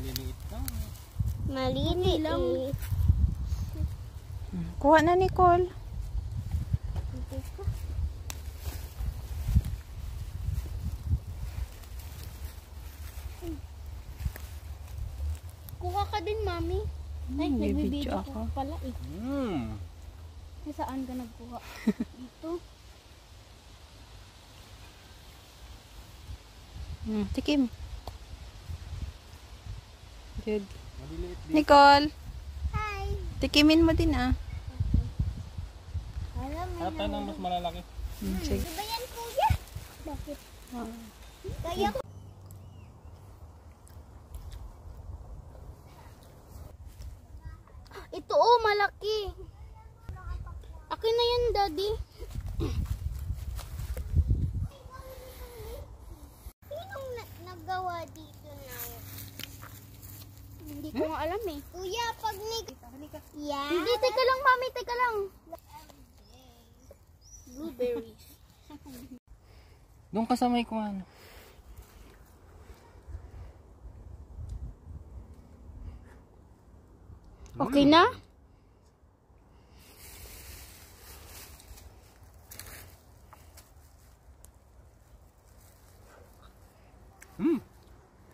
Maliliit lang. Maliliit lang. Kuha na, Nicole. Kuha ka din, Mami. Ay, nagbibideo ako pala eh. Saan ka nagkuha? Dito. Tikim. Good. Nicole. Hi. Tikimin mo din ah. Alam mo Hata ng mas malalaki. Sige. Diba yan, kuya? Bakit? Kaya ko. Ito oh, malaki. Akin na yan, Daddy. Sinong nagawa dito ng... Hindi ko nga alam eh. Kuya, pag yan. Hindi, teka lang, Mami, teka lang. Blueberries. Doon ka sa may kuhan. Okay na?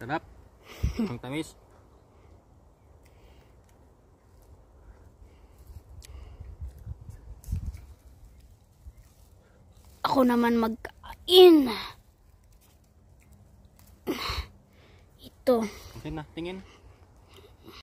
Sarap. Ang tamis. Ako naman magkain. Ito. Okay na, tingin.